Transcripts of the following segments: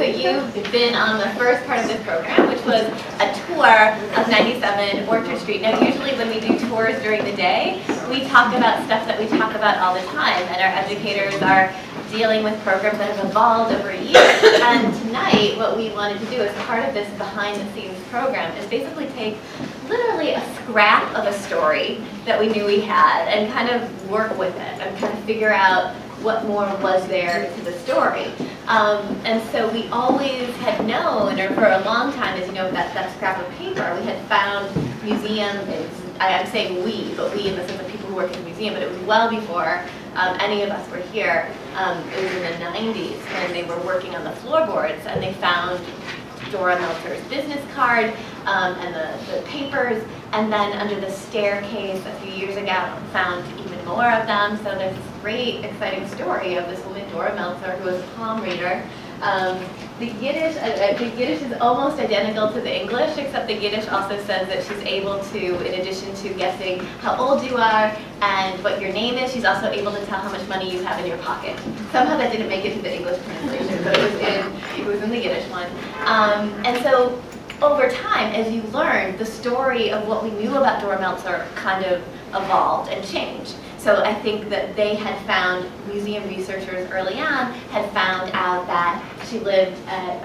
So you've been on the first part of this program, which was a tour of 97 Orchard Street. Now, usually when we do tours during the day, we talk about stuff that we talk about all the time, and our educators are dealing with programs that have evolved over years. And tonight, what we wanted to do as part of this behind-the-scenes program is basically take literally a scrap of a story that we knew we had and kind of work with it and kind of figure out what more was there to the story. And so we always had known, or for a long time, as you know, that scrap of paper, we had found museums, I'm saying we, but we in the sense of people who work in the museum, but it was well before any of us were here. It was in the 90s when they were working on the floorboards, and they found Dora Meltzer's business card and the papers, and then under the staircase a few years ago found even more of them. So there's this great, exciting story of this woman, Dora Meltzer, who was a palm reader. The Yiddish is almost identical to the English, except the Yiddish also says that she's able to, in addition to guessing how old you are and what your name is, she's also able to tell how much money you have in your pocket. Somehow that didn't make it to the English translation, but it was in the Yiddish one. And so over time, as you learned, the story of what we knew about Dora Meltzer kind of evolved and changed. So I think that they had found, museum researchers early on had found out that she lived at,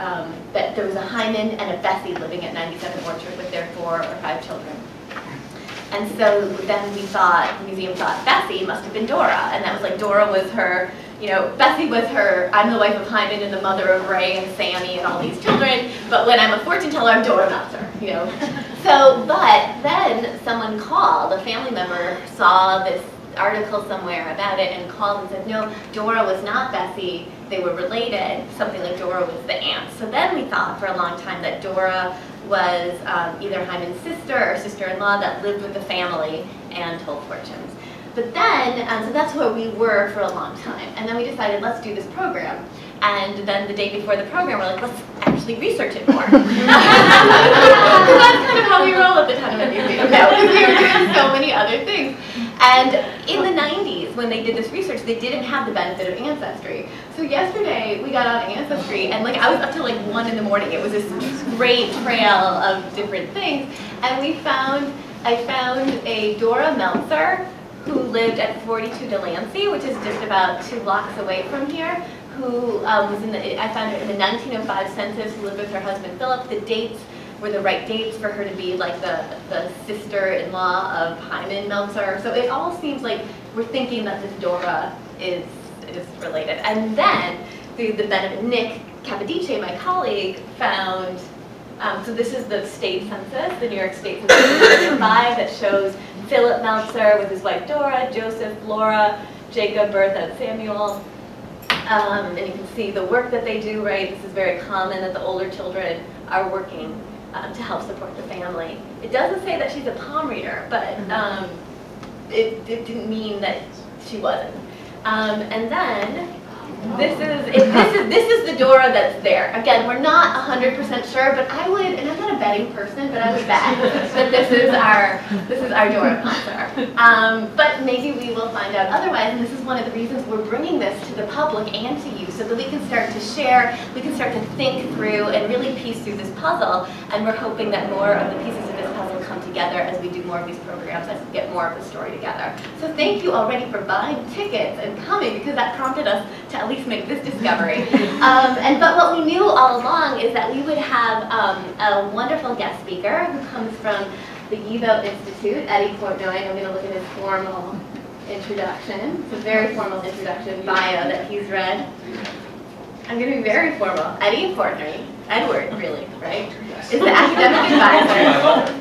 that there was a Hyman and a Bessie living at 97 Orchard with their 4 or 5 children. And so then we thought, the museum thought Bessie must have been Dora, and that was like Dora was her, you know, Bessie was her, I'm the wife of Hyman and the mother of Ray and Sammy and all these children, but when I'm a fortune teller, I'm Dora Meltzer, you know. So, but then someone called, a family member saw this article somewhere about it and called and said, no, Dora was not Bessie, they were related, something like Dora was the aunt. So then we thought for a long time that Dora was either Hyman's sister or sister-in-law that lived with the family and told fortunes. But then, so that's where we were for a long time. And then we decided, let's do this program. And then the day before the program, we're like, let's actually research it more. That's kind of how we roll at the Tenement Museum now, because we were doing so many other things. And in the 90s, when they did this research, they didn't have the benefit of Ancestry. So yesterday, we got on Ancestry, and like I was up till like 1 in the morning. It was this great trail of different things. And I found a Dora Meltzer who lived at 42 Delancey, which is just about 2 blocks away from here, who was in the, I found her in the 1905 census, who lived with her husband Philip. The dates were the right dates for her to be like the sister-in-law of Hyman Meltzer. So it all seems like we're thinking that this Dora is related. And then, through the benefit, Nick Capodice, my colleague, found, so this is the state census, the New York State Census 2005, that shows Philip Meltzer with his wife Dora, Joseph, Laura, Jacob, Bertha, and Samuel. And you can see the work that they do, right? This is very common that the older children are working to help support the family. It doesn't say that she's a palm reader, but it didn't mean that she wasn't. And then this is the Dora that's there. Again, we're not 100% sure, but I would, and I'm not a betting person, but I would bet that this is our Dora Meltzer. But maybe we will find out otherwise, and this is one of the reasons we're bringing this to the public and to you, so that we can start to share, we can start to think through and really piece through this puzzle, and we're hoping that more of the pieces of this puzzle come together as we do more of these programs, as we get more of the story together. So thank you already for buying tickets and coming, because that prompted us to at least make this discovery. But what we knew all along is that we would have a wonderful guest speaker who comes from the Yiddishist Institute, Eddie Portnoy. I'm going to look at his formal introduction. It's a very formal introduction bio that he's read. I'm going to be very formal. Eddie Portnoy, Edward, really, right? Is the academic advisor,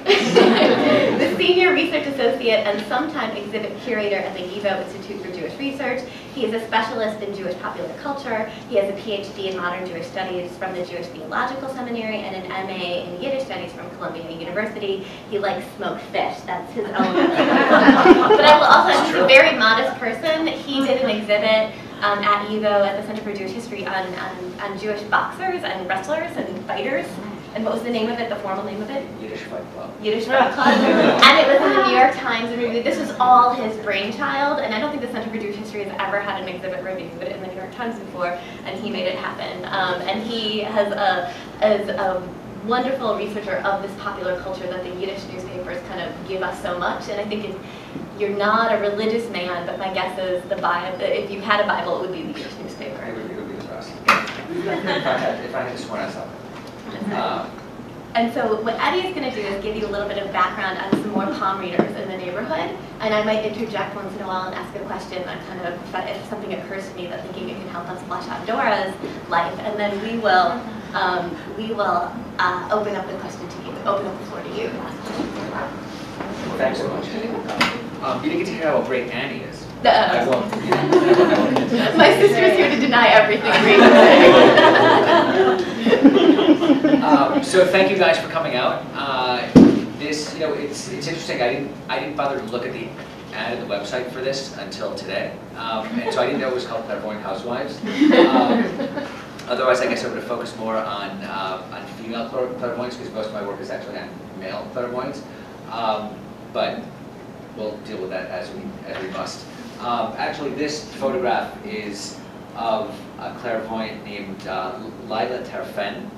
the senior research associate, and sometime exhibit curator at the YIVO Institute for Jewish Research. He is a specialist in Jewish popular culture. He has a PhD in modern Jewish studies from the Jewish Theological Seminary and an MA in Yiddish studies from Columbia University. He likes smoked fish. That's his own. But I will also, he's a very modest person. He did an exhibit at YIVO at the Center for Jewish History on Jewish boxers and wrestlers and fighters. And what was the name of it, the formal name of it? Yiddish Fight Club. Yiddish Fight Club. And it was in the New York Times review. This was all his brainchild, and I don't think the Center for Jewish History has ever had an exhibit reviewed in the New York Times before, and he made it happen. And he has a wonderful researcher of this popular culture that the Yiddish newspapers kind of give us so much. And I think you're not a religious man, but my guess is the Bible, if you had a Bible, it would be the Yiddish newspaper. It would be the press. if I had to swear on something. And so what Eddie is going to do is give you a little bit of background on some more palm readers in the neighborhood, and I might interject once in a while and ask a question that kind of, if something occurs to me that thinking it can help us flesh out Dora's life, and then we will open up the question to you, open up the floor to you. Well, thanks so much. You didn't get to hear how great Annie is. I won't. My sister's here to deny everything. So thank you guys for coming out. This, it's interesting. I didn't bother to look at the ad on the website for this until today, and so I didn't know it was called Clairvoyant Housewives. Otherwise, I guess I would have focused more on female clairvoyants, because most of my work is actually on male clairvoyants. But we'll deal with that as we must. Actually, this photograph is of a clairvoyant named Lila Terfen,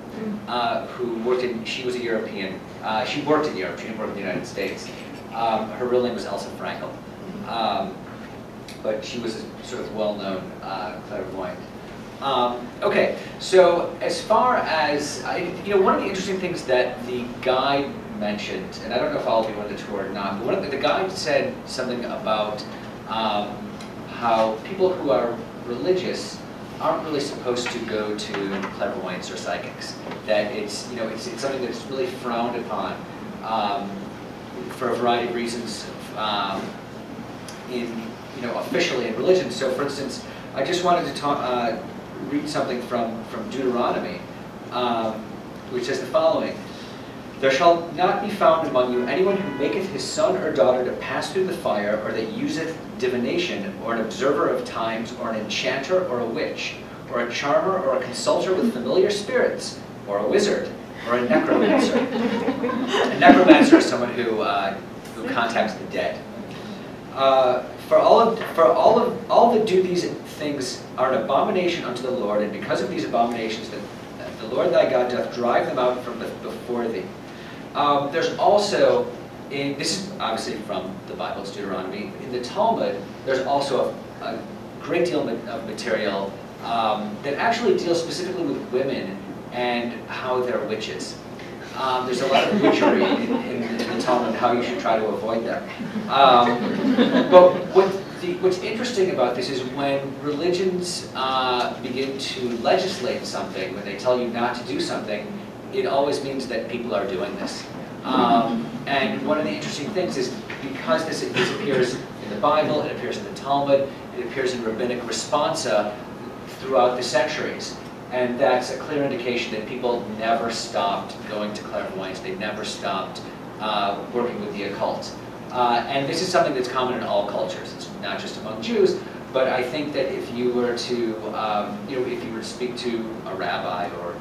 who worked in, she was a European, she worked in Europe, she didn't work in the United States. Her real name was Elsa Frankel, but she was a sort of well-known clairvoyant. Okay, so as far as, one of the interesting things that the guide mentioned, and I don't know if all of you went on the tour or not, but the guide said something about how people who are religious aren't really supposed to go to clairvoyants or psychics. That it's it's something that's really frowned upon for a variety of reasons officially in religion. So, for instance, I just wanted to read something from Deuteronomy, which says the following: "There shall not be found among you anyone who maketh his son or daughter to pass through the fire, or that useth divination, or an observer of times, or an enchanter, or a witch, or a charmer, or a consulter with familiar spirits, or a wizard, or a necromancer." A necromancer is someone who contacts the dead. For all that do these things are an abomination unto the Lord, and because of these abominations the Lord thy God doth drive them out from before thee. There's also, this is obviously from the Bible, it's Deuteronomy. In the Talmud, there's also a great deal of material that actually deals specifically with women and how they're witches. There's a lot of witchery in the Talmud and how you should try to avoid them. But what's interesting about this is when religions begin to legislate something, when they tell you not to do something, it always means that people are doing this. And one of the interesting things is because this appears in the Bible, it appears in the Talmud, it appears in rabbinic responsa throughout the centuries. And that's a clear indication that people never stopped going to clairvoyance. They never stopped working with the occult. And this is something that's common in all cultures. It's not just among Jews, but I think that if you were to, if you were to speak to a rabbi or,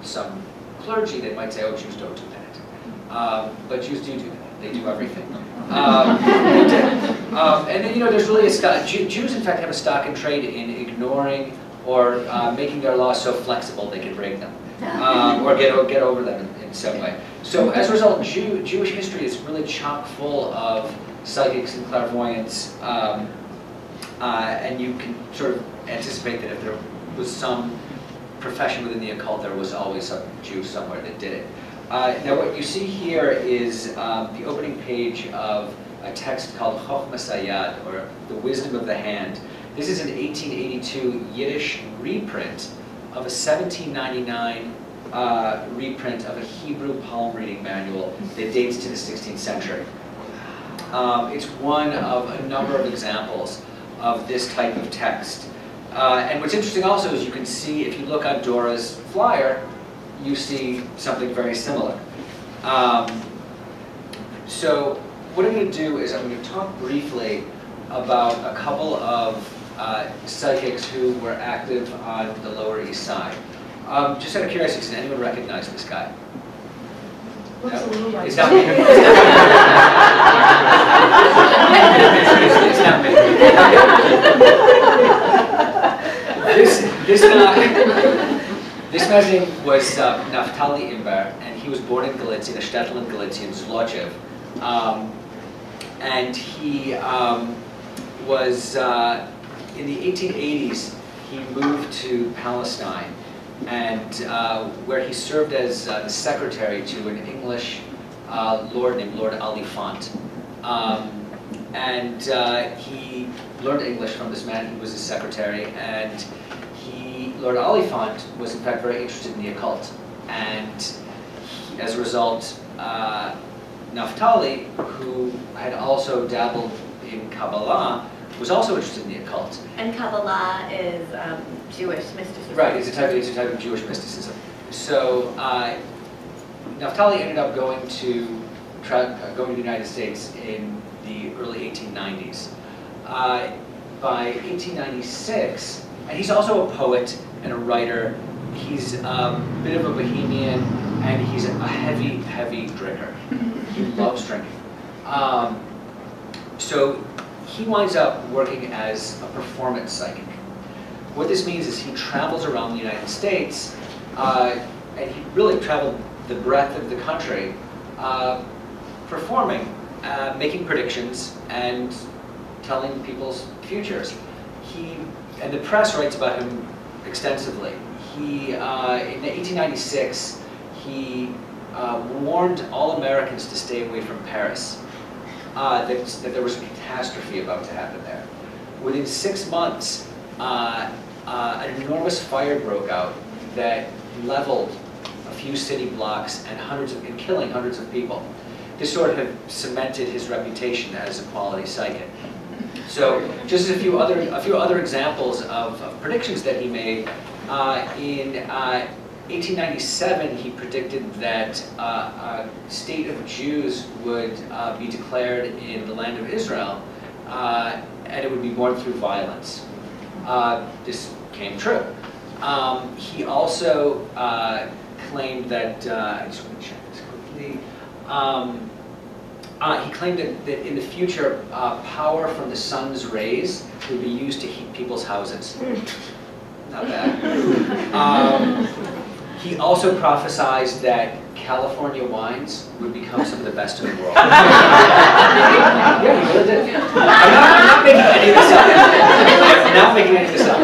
some clergy, they might say, "Oh, Jews don't do that." But Jews do that. They do everything. And then, there's really a stock. Jews, in fact, have a stock in trade in ignoring or making their laws so flexible they can break them, or get over them in some way. So as a result, Jewish history is really chock full of psychics and clairvoyants, and you can sort of anticipate that if there was some profession within the occult, there was always some Jew somewhere that did it. Now what you see here is the opening page of a text called Hochman, or The Wisdom of the Hand. This is an 1882 Yiddish reprint of a 1799 reprint of a Hebrew palm reading manual that dates to the 16th century. It's one of a number of examples of this type of text. And what's interesting also is you can see, if you look on Dora's flyer, you see something very similar. So what I'm going to do is I'm going to talk briefly about a couple of psychics who were active on the Lower East Side. Just out of curiosity, does anyone recognize this guy? Looks a little like It's not me. It's not me. This man's name was Naftali Imber, and he was born in Galicia, the shtetl in Galicia, in Zlochev. And he was, in the 1880s, he moved to Palestine, and where he served as the secretary to an English lord named Lord Oliphant. And he learned English from this man. He was his secretary, and Lord Oliphant was in fact very interested in the occult. And as a result, Naftali, who had also dabbled in Kabbalah, was also interested in the occult. And Kabbalah is Jewish mysticism. Right, it's a type of Jewish mysticism. So Naftali ended up going to the United States in the early 1890s. By 1896, and he's also a poet and a writer. He's a bit of a bohemian, and he's a heavy, heavy drinker. He loves drinking. So he winds up working as a performance psychic. What this means is he travels around the United States, and he really traveled the breadth of the country, performing, making predictions, and telling people's futures. And the press writes about him extensively. In 1896, he warned all Americans to stay away from Paris, that there was a catastrophe about to happen there. Within 6 months, an enormous fire broke out that leveled a few city blocks and killing hundreds of people. This sort of cemented his reputation as a quality psychic. So, just a few other examples of predictions that he made. In 1897, he predicted that a state of Jews would be declared in the land of Israel, and it would be born through violence. This came true. He also claimed that, I just want to check this quickly. He claimed that in the future, power from the sun's rays would be used to heat people's houses. Not bad. He also prophesied that California wines would become some of the best in the world. Yeah, he really did. I'm not making any of this up. I'm not making any of this up.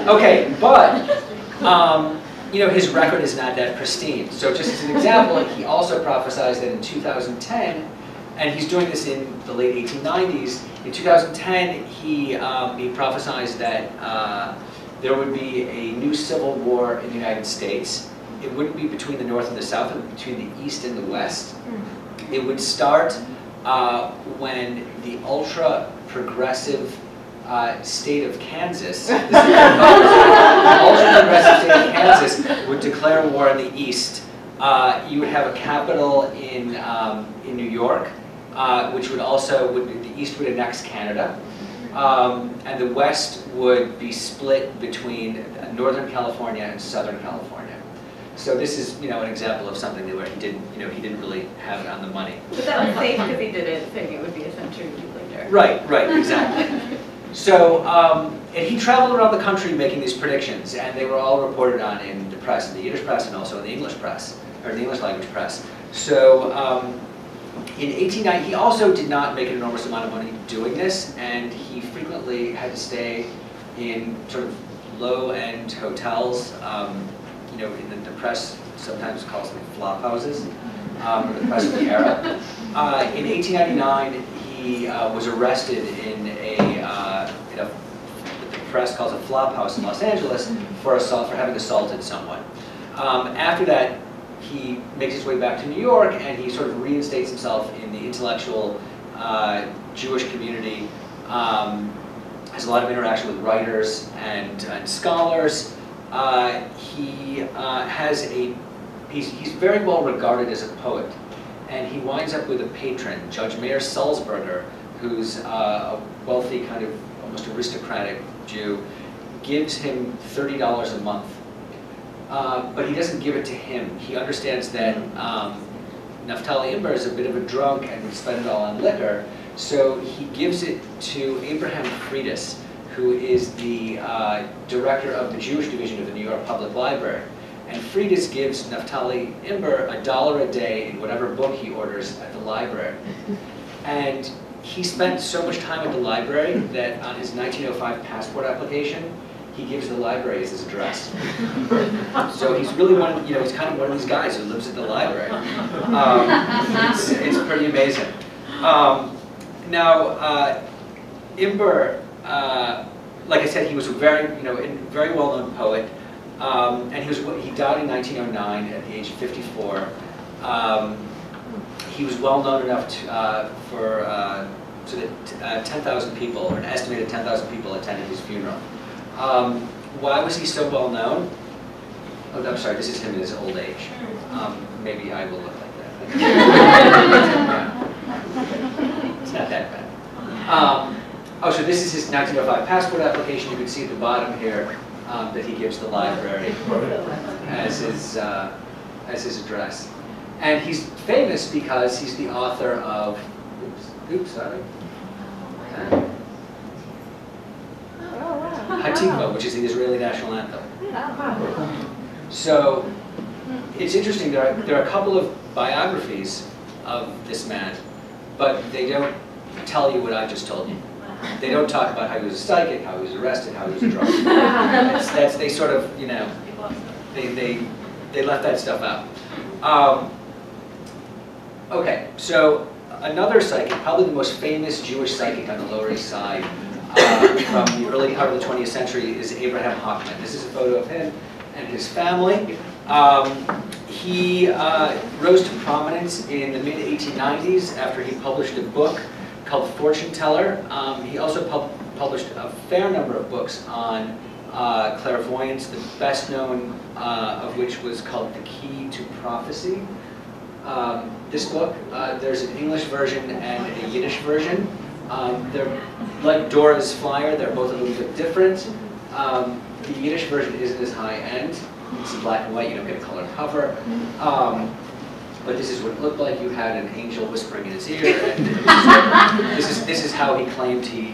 Okay, but you know, his record is not that pristine. So just as an example, he also prophesied that in 2010, and he's doing this in the late 1890s. In 2010, he prophesied that there would be a new civil war in the United States. It wouldn't be between the North and the South, it would be between the East and the West. It would start when the ultra-progressive state of Kansas, the ultra-progressive state of Kansas would declare war in the East. You would have a capital in New York, which would the East would annex Canada, and the West would be split between Northern California and Southern California. So this is, you know, an example of something where he didn't really have it on the money. But that was safe because he didn't think it would be a century later. Right, exactly. So, and he traveled around the country making these predictions, and they were all reported on in the press, in the Yiddish press, and also in the English press, or the English language press. So, in 1890, he also did not make an enormous amount of money doing this, and he frequently had to stay in sort of low-end hotels. You know, in the press sometimes calls them flop houses, or the press of the era. In 1899, he was arrested in what the press calls a flop house in Los Angeles for having assaulted someone. After that, he makes his way back to New York, and he sort of reinstates himself in the intellectual Jewish community. Has a lot of interaction with writers and scholars. He's very well regarded as a poet, and he winds up with a patron, Judge Mayer Sulzberger, who's a wealthy, kind of almost aristocratic Jew, gives him $30 a month but he doesn't give it to him. He understands that Naphtali Imber is a bit of a drunk and would spend it all on liquor, so he gives it to Abraham Richest, who is the director of the Jewish division of the New York Public Library. And Richest gives Naphtali Imber $1 a day in whatever book he orders at the library. And he spent so much time at the library that on his 1905 passport application, he gives the library as his address. So he's really he's kind of one of these guys who lives at the library. It's pretty amazing. Now, Imber, like I said, he was a very well-known poet, and he died in 1909 at the age of 54. He was well-known enough so that 10,000 people, or an estimated 10,000 people, attended his funeral. Why was he so well known? Oh, I'm sorry, this is him in his old age. Maybe I will look like that. It's not that bad. So this is his 1905 passport application. You can see at the bottom here that he gives the library as his address. And he's famous because he's the author of, Hatikva, which is the Israeli national anthem. So it's interesting, there are a couple of biographies of this man, but they don't tell you what I just told you. They don't talk about how he was a psychic, how he was arrested, how he was a drunk. They sort of, they left that stuff out. Okay, so another psychic, probably the most famous Jewish psychic on the Lower East Side from the early part of the 20th century is Abraham Hawkman. This is a photo of him and his family. He rose to prominence in the mid-1890s after he published a book called Fortune Teller. He also published a fair number of books on clairvoyance, the best known of which was called The Key to Prophecy. This book, there's an English version and a Yiddish version. They're like Dora's flyer, they're both a little bit different. The Yiddish version isn't as high end. It's in black and white, you don't get a color cover. But this is what it looked like. You had an angel whispering in his ear. And this is how he claimed he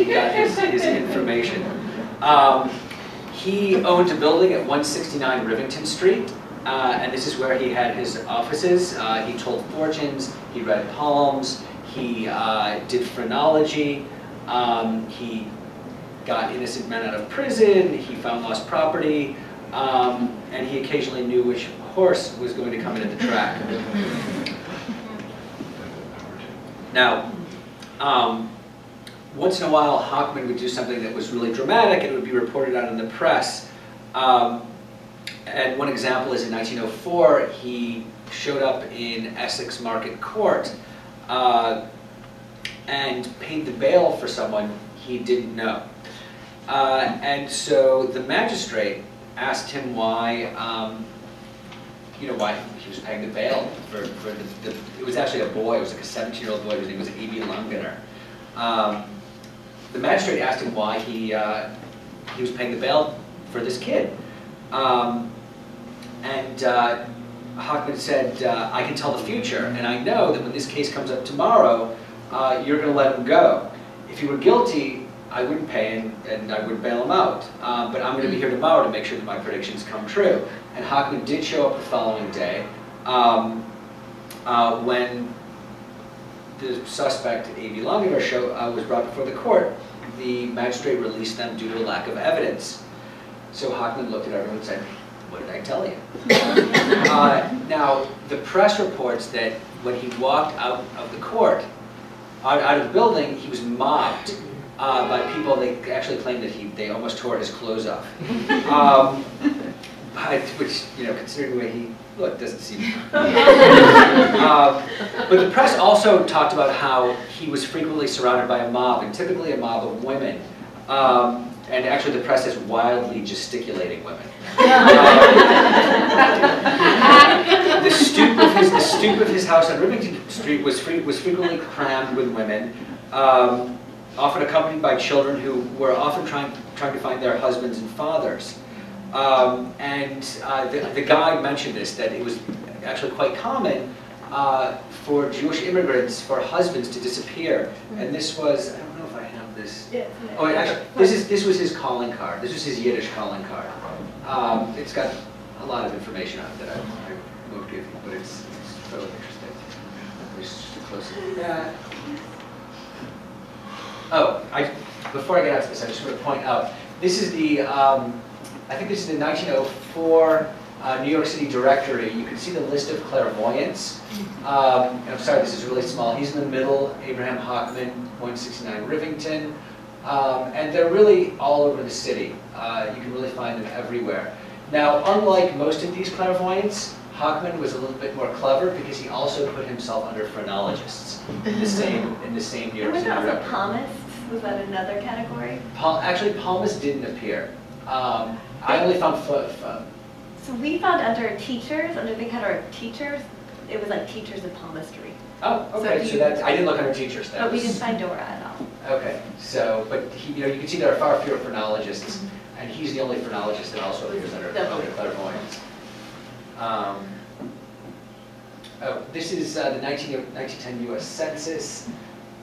got his information. He owned a building at 169 Rivington Street. And this is where he had his offices. He told fortunes, he read palms, he did phrenology, he got innocent men out of prison, he found lost property, and he occasionally knew which horse was going to come in at the track. Now, once in a while, Hawkman would do something that was really dramatic and it would be reported on in the press. And one example is in 1904, he showed up in Essex Market Court and paid the bail for someone he didn't know. And so the magistrate asked him why, why he was paying the bail for it was actually a boy, it was like a 17-year-old boy, his name was A.B. Lungener. The magistrate asked him why he was paying the bail for this kid. And Hawkman said, I can tell the future, and I know that when this case comes up tomorrow, you're going to let him go. If he were guilty, I wouldn't pay him and I wouldn't bail him out. But I'm going to be here tomorrow to make sure that my predictions come true. And Hawkman did show up the following day when the suspect, A.B. Lungener, was brought before the court. The magistrate released them due to a lack of evidence. So Hawkman looked at everyone and said, what did I tell you? Now, the press reports that when he walked out of the court, out of the building, he was mobbed by people. They actually claimed that they almost tore his clothes off. Which, considering the way he looked, doesn't seem... But the press also talked about how he was frequently surrounded by a mob, and typically a mob of women. And actually the press says wildly gesticulating women. The stoop of his house on Rivington Street was frequently crammed with women, often accompanied by children who were often trying to find their husbands and fathers. The guide mentioned this, that it was actually quite common for Jewish immigrants, for husbands to disappear. And this was, I don't know if I have this. Oh, actually, this was his calling card. This was his Yiddish calling card. It's got a lot of information on it that I won't give you, but it's totally interesting. Just close it. Yeah. Oh, before I get out to this, I just want to point out, this is the, I think this is the 1904 New York City directory. You can see the list of clairvoyants. And I'm sorry, this is really small. He's in the middle, Abraham Hawkman, 169 Rivington. And they're really all over the city. You can really find them everywhere. Now, unlike most of these clairvoyants, Hawkman was a little bit more clever because he also put himself under phrenologists in the same New York City also directory. palmists? Was that another category? Actually, palmists didn't appear. I only found So we found under teachers, under the category of teachers, it was like teachers of palmistry. Oh, okay. So that's, I didn't look under teachers. But we didn't find Dora at all. Okay. So, but you can see there are far fewer phrenologists, and he's the only phrenologist that also appears under clairvoyance. This is the 1910 U.S. Census,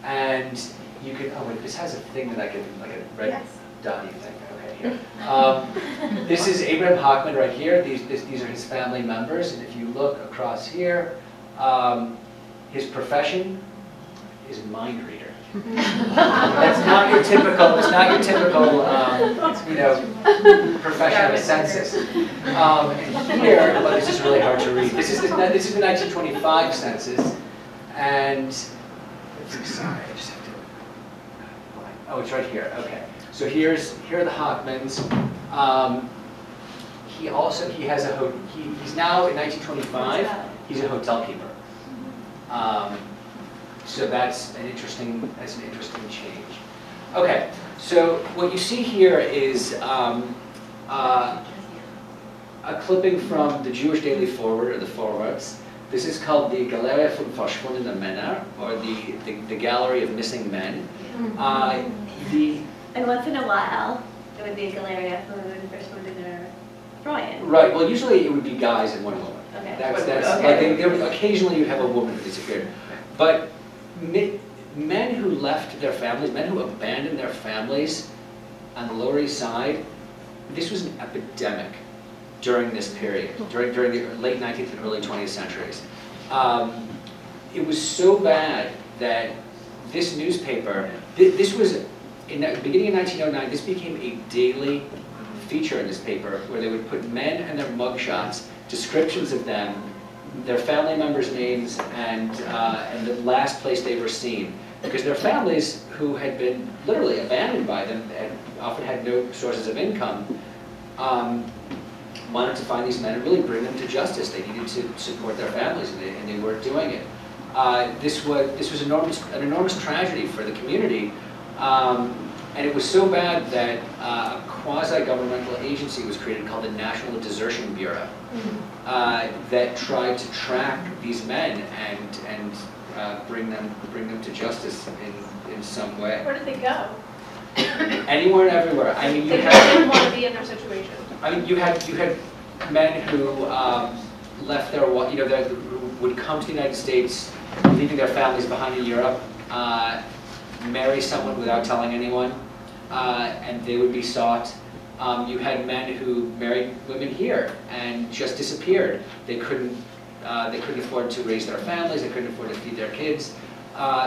and you can. Oh wait, this has a thing that I can, like a red dotty thing. Okay, here. This is Abraham Hawkman right here. These are his family members, and if you look across here, his profession is mind reader. That's not your typical. It's not your typical, profession of a census. And here, well, this is really hard to read. This is the 1925 census, and sorry, I just have to. Oh, it's right here. Okay. So here are the Hawkmans. He has he's now in 1925. He's a hotel keeper. So that's an interesting change. Okay, so what you see here is a clipping from the Jewish Daily Forward, or the Floorboards. This is called the Galerie von Verschwundene Männer, or the Gallery of Missing Men. And once in a while, it would be a Galerie von Verschwundene Frauen. Right. Well, usually it would be guys and one woman. Okay. That's okay. Like occasionally you have a woman who disappeared, but men who left their families, men who abandoned their families on the Lower East Side, this was an epidemic during this period, during the late 19th and early 20th centuries. It was so bad that this newspaper, this was, in the beginning of 1909, this became a daily feature in this paper where they would put men and their mugshots, descriptions of them, their family members' names, and the last place they were seen. Because their families, who had been literally abandoned by them and often had no sources of income, wanted to find these men and really bring them to justice. They needed to support their families, and they weren't doing it. This was an enormous tragedy for the community, and it was so bad that a quasi-governmental agency was created called the National Desertion Bureau that tried to track these men and bring them to justice in some way. Where did they go? Anywhere and everywhere. I mean, They didn't want to be in their situation. I mean, you had men who left their, who would come to the United States, leaving their families behind in Europe, marry someone without telling anyone, and they would be sought. You had men who married women here and just disappeared. They couldn't afford to raise their families. They couldn't afford to feed their kids,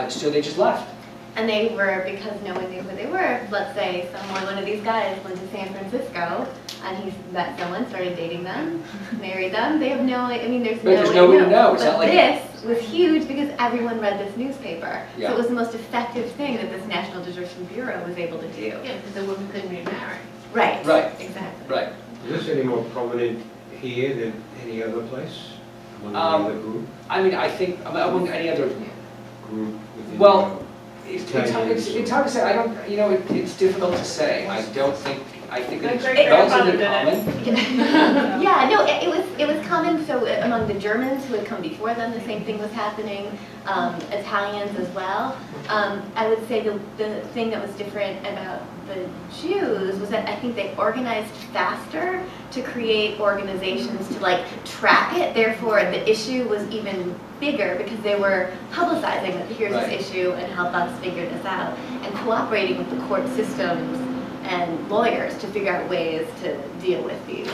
so they just left. And they were, because no one knew who they were, let's say one of these guys went to San Francisco and he met someone, started dating them, married them. They have no, I mean, there's no way to know. It's but not like this was huge because everyone read this newspaper. Yeah. So it was the most effective thing that this National Desertion Bureau was able to do. Yeah, because the woman couldn't remarry. Right. Right. Exactly. Right. Is this any more prominent here than any other place? Among any other group? I mean, I think among any other Group within well, it's hard to say. I don't, it's difficult to say. I don't think I think My it's great-grandfather relatively did it. common. Yeah, no, it was common. So among the Germans who had come before them, the same thing was happening. Italians as well. I would say the thing that was different about the Jews was that I think they organized faster to create organizations to like track it. Therefore, the issue was even bigger because they were publicizing that here's this issue and help us figure this out, and cooperating with the court systems and lawyers to figure out ways to deal with these.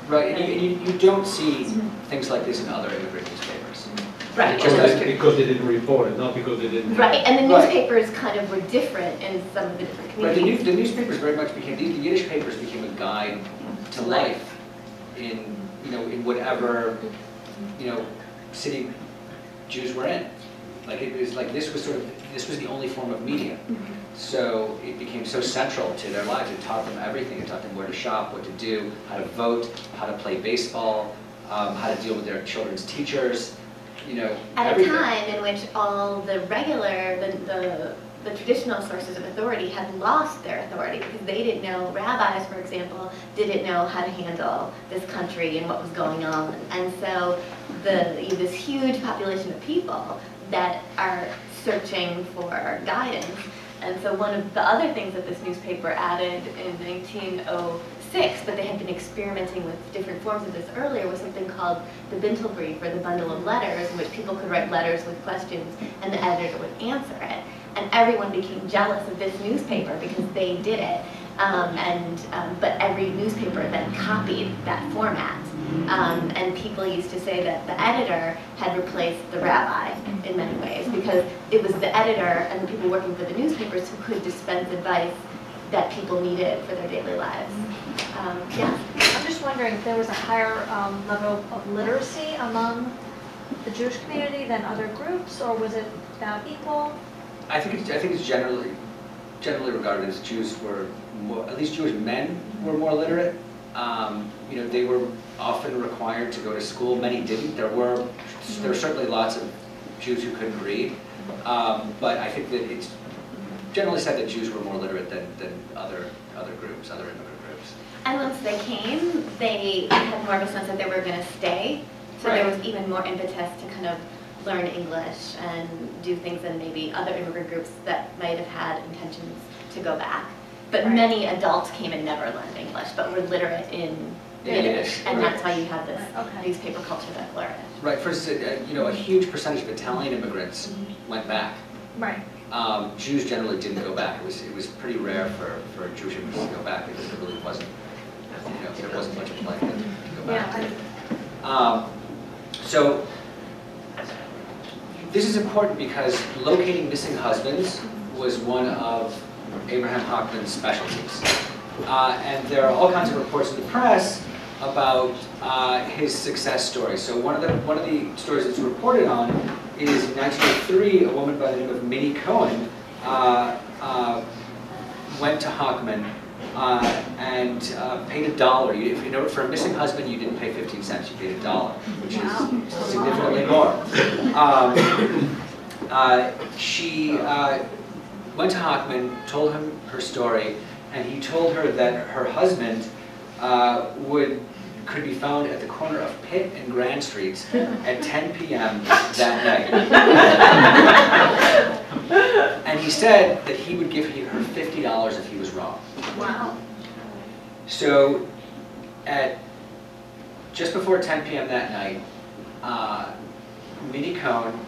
Right, and you don't see things like this in other immigrant newspapers. Right. Because they didn't report it, not because they didn't. Right, and the newspapers kind of were different in some of the different communities. Right, the newspapers very much became, the Yiddish papers became a guide to life in, in whatever, city Jews were in. Like it was like this was the only form of media. So it became so central to their lives. It taught them everything. It taught them where to shop, what to do, how to vote, how to play baseball, how to deal with their children's teachers. At everything. a time in which all the regular, the traditional sources of authority had lost their authority because they didn't know, rabbis, for example, didn't know how to handle this country and what was going on. And so this huge population of people that are searching for guidance. And so one of the other things that this newspaper added in 1906, but they had been experimenting with different forms of this earlier, was something called the Bintelbrief, or the bundle of letters, in which people could write letters with questions and the editor would answer it. And everyone became jealous of this newspaper because they did it. But every newspaper then copied that format. And people used to say that the editor had replaced the rabbi in many ways because it was the editor and the people working for the newspapers who could dispense advice that people needed for their daily lives. Yeah. I'm just wondering if there was a higher level of literacy among the Jewish community than other groups, or was it about equal? I think it's generally regarded as Jews were more, at least Jewish men were more literate. They were often required to go to school. Many didn't. There were certainly lots of Jews who couldn't read, but I think that it's generally said that Jews were more literate than other groups, other immigrant groups. And once they came, they had more of a sense that they were going to stay. So there was even more impetus to kind of learn English and do things than maybe other immigrant groups that might have had intentions to go back. But many adults came and never learned English, but were literate in Yiddish, and that's why you have this newspaper culture that flourished. Right. For instance, a huge percentage of Italian immigrants went back. Right. Jews generally didn't go back. It was pretty rare for Jewish immigrants to go back because there really wasn't, there wasn't much of a plan to go back. Yeah. So this is important because locating missing husbands was one of Abraham Hawkman's specialties. And there are all kinds of reports in the press about his success stories. So one of the stories that's reported on is in 1903, a woman by the name of Minnie Cohen went to Hawkman and paid $1. For a missing husband, you didn't pay 15 cents, you paid $1, which is significantly more. She went to Hawkman, told him her story, and he told her that her husband could be found at the corner of Pitt and Grand Streets at 10 p.m. that night. And he said that he would give her $50 if he was wrong. Wow. So at just before 10 p.m. that night, Minnie Cohen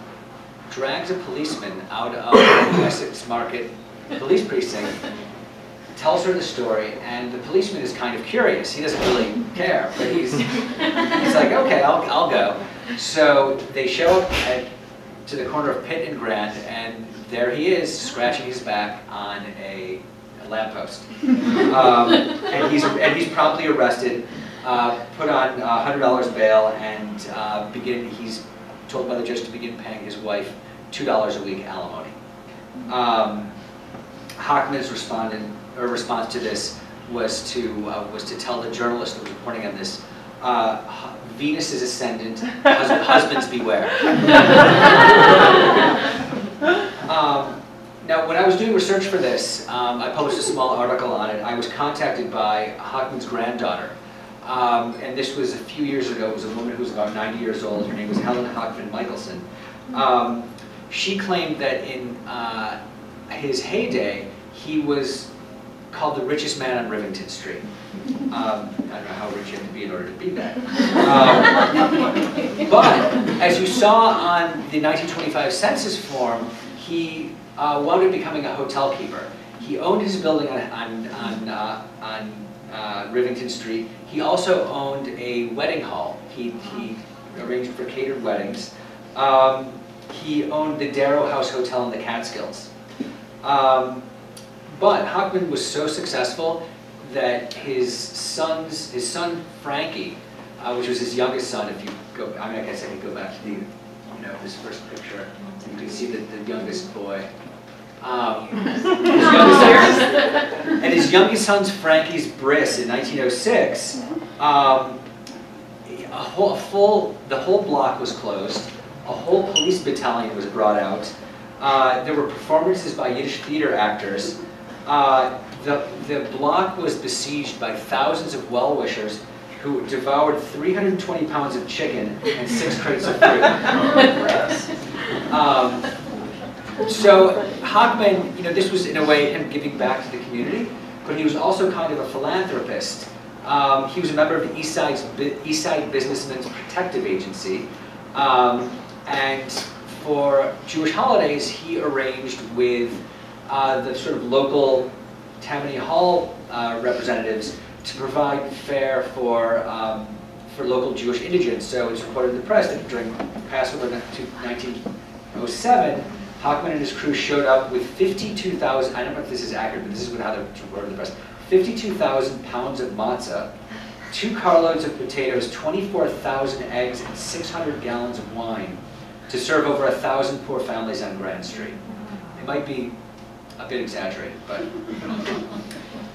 drags a policeman out of the Essex Market police precinct, tells her the story, and the policeman is kind of curious. He doesn't really care, but he's like, okay, I'll go. So they show up to the corner of Pitt and Grand, and there he is, scratching his back on a lamppost. And he's promptly arrested, put on $100 bail, and he's told by the judge to begin paying his wife $2 a week alimony. Hochman's response to this was to tell the journalist that was reporting on this, Venus is ascendant, husbands beware. Now, when I was doing research for this, I published a small article on it. I was contacted by Hawkman's granddaughter. And this was a few years ago. It was a woman who was about 90 years old. Her name was Helen Hawkman Michelson. She claimed that in his heyday, he was called the richest man on Rivington Street. I don't know how rich you have to be in order to be that. But as you saw on the 1925 census form, he wound up becoming a hotel keeper. He owned his building on Rivington Street. He also owned a wedding hall. He arranged for catered weddings. He owned the Darrow House Hotel in the Catskills. But Hawkman was so successful that his son Frankie, which was his youngest son, if you go, I mean, I guess I could go back to the, this first picture, you can see the youngest boy. And his youngest son's Frankie's bris in 1906. The whole block was closed. A whole police battalion was brought out. There were performances by Yiddish theater actors. The block was besieged by thousands of well-wishers who devoured 320 pounds of chicken and 6 crates of fruit. So Hawkman, this was in a way him giving back to the community, but he was also kind of a philanthropist. He was a member of the East Side Businessmen's Protective Agency, and for Jewish holidays, he arranged with the sort of local Tammany Hall representatives to provide fare for local Jewish indigents. So it's reported in the press that during Passover 1907, Hawkman and his crew showed up with 52,000, I don't know if this is accurate, but this is how they're reported in the press, 52,000 pounds of matzah, 2 carloads of potatoes, 24,000 eggs, and 600 gallons of wine to serve over 1,000 poor families on Grand Street. It might be a bit exaggerated, but...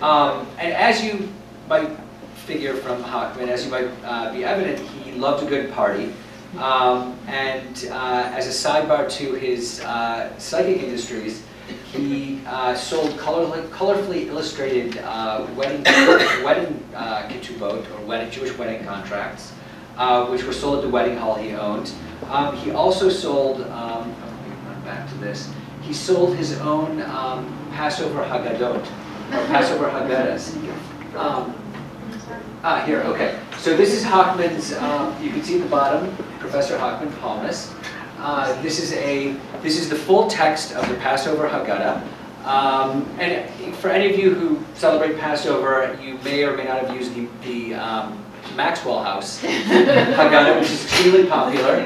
and as you might figure from Hawkman, as you might be evident, he loved a good party. And as a sidebar to his psychic industries, he sold colorfully illustrated wedding ketubot, or Jewish wedding contracts, which were sold at the wedding hall he owned. He also sold, let me run back to this, he sold his own Passover Haggadot, or Passover Haggadahs. Here, okay. So this is Hawkman's, you can see at the bottom, Professor Hawkman Palmas. This is the full text of the Passover Haggadah. And for any of you who celebrate Passover, you may or may not have used the Maxwell House Haggadah, which is extremely popular.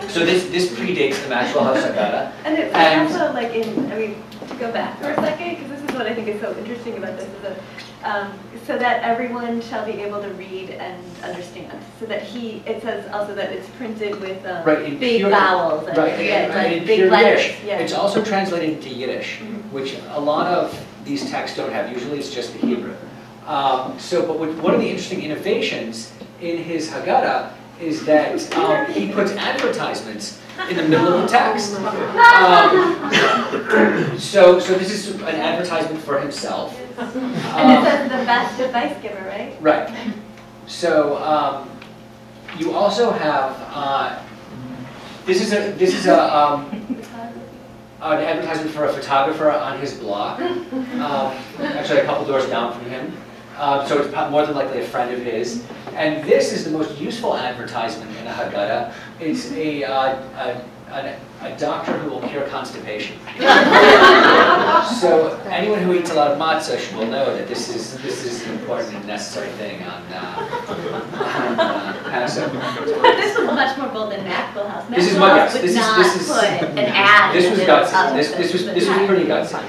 So this predates the Maxwell House Haggadah. And it's also like to go back for a second, because this is what I think is so interesting about this, is that so that everyone shall be able to read and understand. So that it says also that it's printed with big vowels. And, in big pure letters. Yiddish. Yeah. It's also translated into Yiddish, which a lot of these texts don't have. Usually it's just the Hebrew. But one of the interesting innovations in his Haggadah is that he puts advertisements in the middle of the text. So this is an advertisement for himself. And it says the best advice giver, right? Right. So you also have this is an advertisement for a photographer on his block. Actually, a couple doors down from him. So it's more than likely a friend of his. And this is the most useful advertisement in a Haggadah. It's a doctor who will cure constipation. So anyone who eats a lot of matzah will know that this is an important and necessary thing on Passover. But this was much more bold than Maxwell House. This is Maxwell my House guess. would not put an ad. This was in gutsy. the This was pretty gutsy.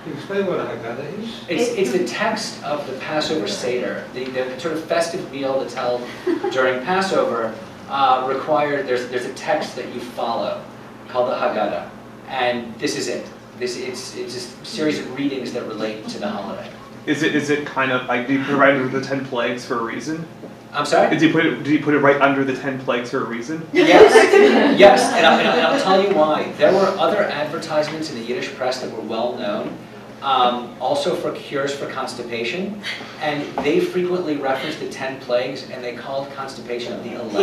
Explain what a Haggadah is. It's the text of the Passover Seder, the sort of festive meal that's held during Passover. There's a text that you follow called the Haggadah, and this is it. It's a series of readings that relate to the holiday. Is it kind of like, do you provide with the 10 plagues for a reason? I'm sorry? Did he put it right under the 10 plagues for a reason? Yes, yes, and I'll tell you why. There were other advertisements in the Yiddish press that were well known, also for cures for constipation, and they frequently referenced the 10 plagues, and they called constipation the 11. So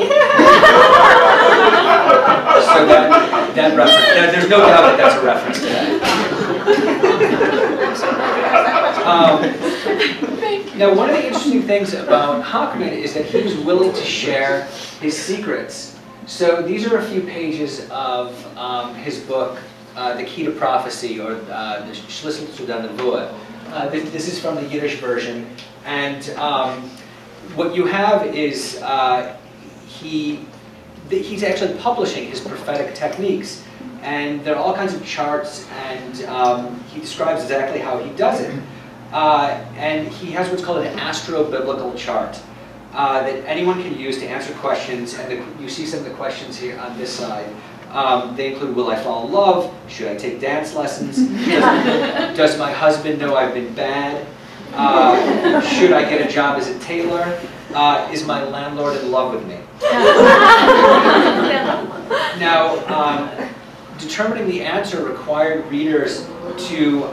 that reference, there's no doubt that that's a reference to that. Now, one of the interesting things about Hawkman is that he was willing to share his secrets. So these are a few pages of his book, The Key to Prophecy, or the Schlüssel zu der Nevuah. This is from the Yiddish version, and what you have is he's actually publishing his prophetic techniques, and there are all kinds of charts, and he describes exactly how he does it. And he has what's called an astro-biblical chart that anyone can use to answer questions, and you see some of the questions here on this side. They include, will I fall in love? Should I take dance lessons? Does my husband know I've been bad? Should I get a job as a tailor? Is my landlord in love with me? Now, determining the answer required readers to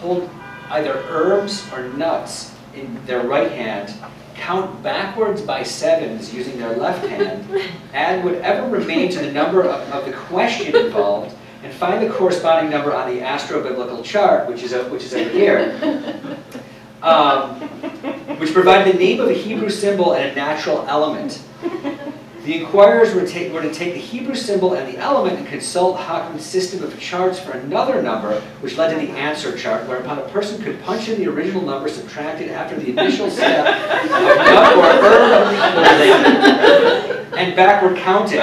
hold either herbs or nuts in their right hand, count backwards by sevens using their left hand, add whatever remained to the number of the question involved, and find the corresponding number on the astro-biblical chart, which is over here, which provided the name of a Hebrew symbol and a natural element. The inquirers were to take the Hebrew symbol and the element and consult Hawkman's system of charts for another number, which led to the answer chart, whereupon a person could punch in the original number subtracted after the initial step of nut or herb and backward counting.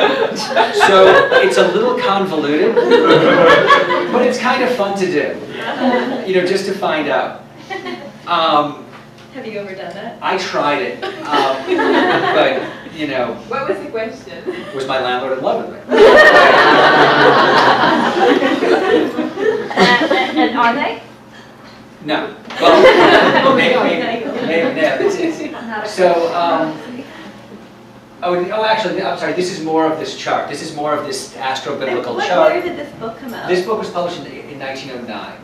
So it's a little convoluted, but it's kind of fun to do, just to find out. Have you ever done that? I tried it, but What was the question? was my landlord in love with me? And are they? No. Well, maybe. Actually, I'm sorry. This is more of this chart. This is more of this astro-biblical chart. What year did this book come out? This book was published in 1909.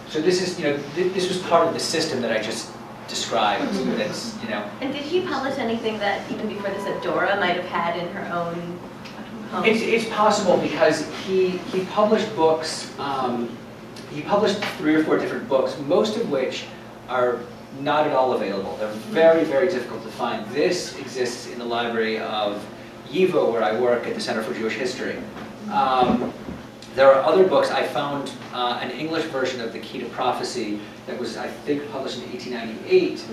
So this is, this was part of the system that I just described. That's, And did he publish anything that, even before this, that Dora might have had in her own home? It's possible because he published books. He published 3 or 4 different books, most of which are not at all available. They're very, very difficult to find. This exists in the library of YIVO, where I work at the Center for Jewish History. There are other books. I found an English version of The Key to Prophecy that was, I think, published in 1898.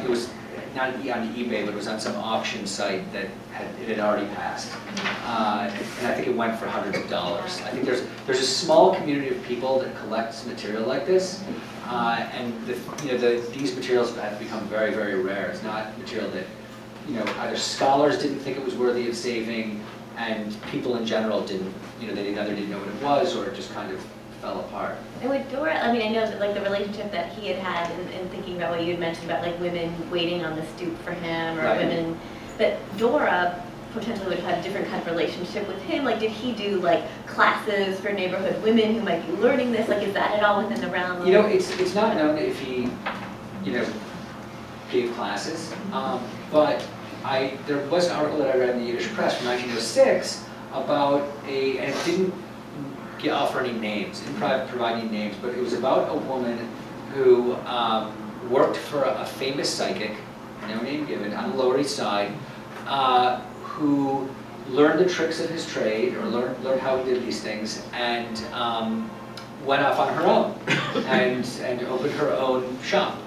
It was not on eBay, but it was on some auction site that it had already passed, and I think it went for hundreds of dollars. I think there's a small community of people that collects material like this, and these materials have become very, very rare. It's not material that either scholars didn't think it was worthy of saving, and people in general didn't, they either didn't know what it was or it just kind of fell apart. And with Dora, I know that the relationship that he had in thinking about what you had mentioned about women waiting on the stoop for him, or women, but Dora potentially would have had a different kind of relationship with him. Did he do classes for neighborhood women who might be learning this? Is that at all within the realm of... It's not known if he, gave classes, but there was an article that I read in the Yiddish press from 1906 about and it didn't offer any names, didn't provide any names, but it was about a woman who worked for a famous psychic, no name given, on the Lower East Side, who learned the tricks of his trade, or learned how he did these things, and went off on her own and opened her own shop.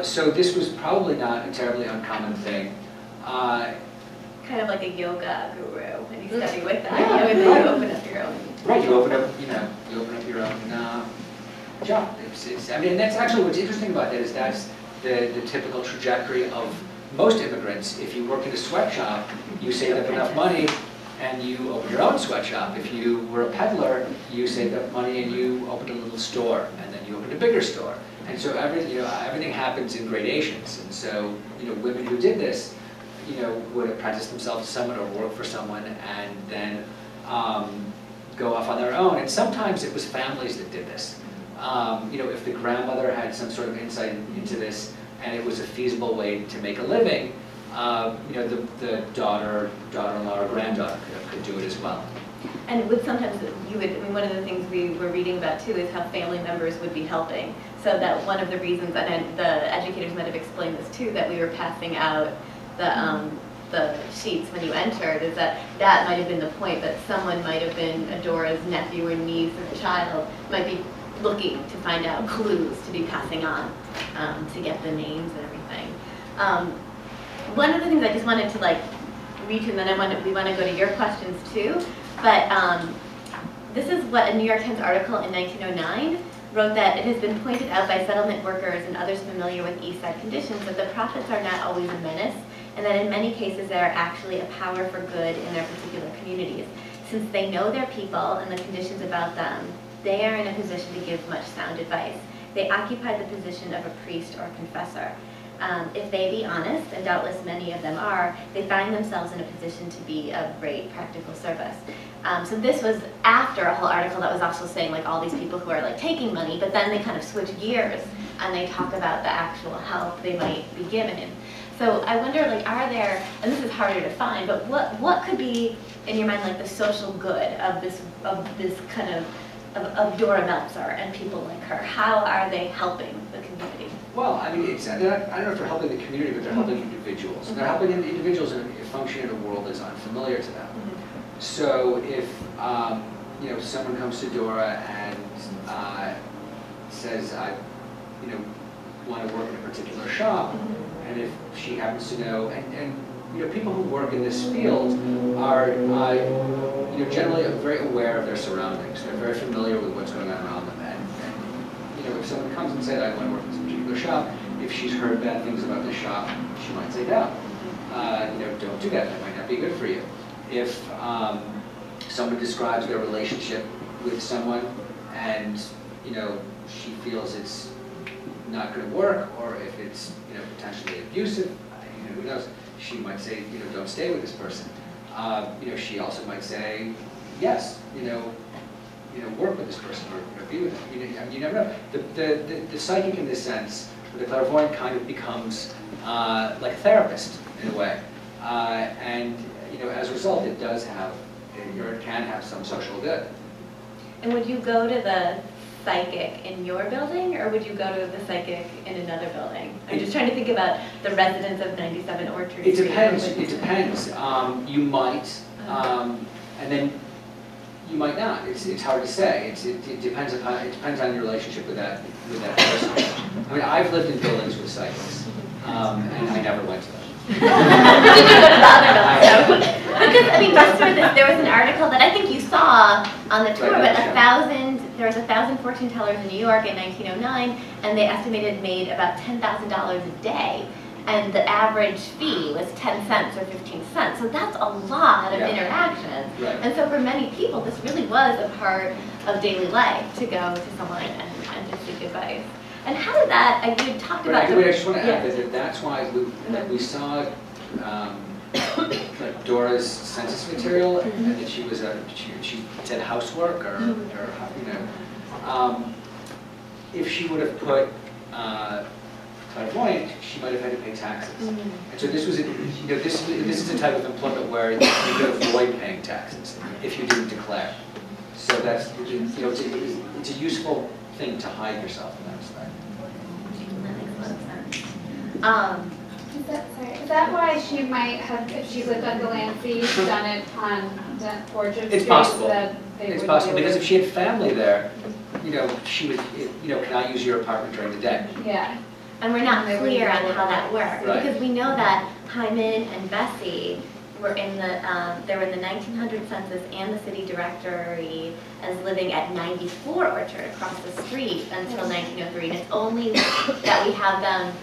So this was probably not a terribly uncommon thing. Kind of like a yoga guru, and you study with that, and then you open up your own. Right, you open up your own job. And that's actually what's interesting about that is that's the typical trajectory of most immigrants. If you work in a sweatshop, you save up enough money and you open your own sweatshop. If you were a peddler, you saved up money and you opened a little store, and then you opened a bigger store. And so everything happens in gradations. And so, women who did this, would apprentice themselves to someone or work for someone and then go off on their own. And sometimes it was families that did this. If the grandmother had some sort of insight into this and it was a feasible way to make a living, the daughter-in-law or granddaughter could do it as well. And sometimes one of the things we were reading about too is how family members would be helping. So that one of the reasons, and the educators might have explained this too, that we were passing out the sheets when you entered, is that might have been the point, that someone might have been Dora's nephew or niece or child, might be looking to find out clues to be passing on, to get the names and everything. One of the things I just wanted to read to, and then we want to go to your questions too, but this is what a New York Times article in 1909 wrote, that it has been pointed out by settlement workers and others familiar with East Side conditions that the prophets are not always a menace, and that in many cases they are actually a power for good in their particular communities. Since they know their people and the conditions about them, they are in a position to give much sound advice. They occupy the position of a priest or confessor. If they be honest, and doubtless many of them are, they find themselves in a position to be of great practical service. So this was after a whole article that was also saying all these people who are taking money, but then they kind of switch gears and they talk about the actual help they might be given. So I wonder, are there, and this is harder to find, but what could be in your mind the social good of this kind of Dora Meltzer and people like her? How are they helping the community? Well, I mean, I don't know if they're helping the community, but they're helping individuals. And they're helping individuals function in a world that's unfamiliar to them. So if someone comes to Dora and says, I want to work in a particular shop, and if she happens to know, and people who work in this field are generally very aware of their surroundings. They're very familiar with what's going on around them. And if someone comes and says, I want to work in this particular shop, if she's heard bad things about the shop, she might say no. Don't do that. That might not be good for you. If someone describes their relationship with someone and she feels it's not going to work, or if it's potentially abusive, who knows? She might say, don't stay with this person. She also might say, yes, work with this person or be with them. You never know. The psychic in this sense, the clairvoyant kind of becomes like a therapist in a way, and as a result, it can have some social good. And would you go to the psychic in your building, or would you go to the psychic in another building? I'm just trying to think about the residents of 97 Orchard Street. It depends. It depends. You might, and then you might not. It's hard to say. It depends on your relationship with that person. I mean, I've lived in buildings with psychics, and I never went to them. You did go to the other building, though. Because I mean, just for this, there was an article that I think you saw on the tour, but there was 1,000 fortune tellers in New York in 1909, and they estimated made about $10,000 a day. And the average fee was 10 cents or 15 cents. So that's a lot of interaction. Right. And so for many people, this really was a part of daily life, to go to someone and just seek advice. And how did that, you talked about... I just want to add that that's why we saw like Dora's census material, and that she did housework, or if she would have put clairvoyant, she might have had to pay taxes. And so this was, this is a type of employment where you could avoid paying taxes if you didn't declare. So that's, it's a useful thing to hide yourself in that respect. That makes a lot of sense. Is that why she might have, if she lived on Delancey, done it on Orchard Street? It's possible. It's possible, because if she had family there, she would, can I use your apartment during the day? Yeah. And we're not clear on how that worked, Right. because we know that Hyman and Bessie were in they were in the 1900 census and the city directory as living at 94 Orchard across the street until 1903, and it's only that we have them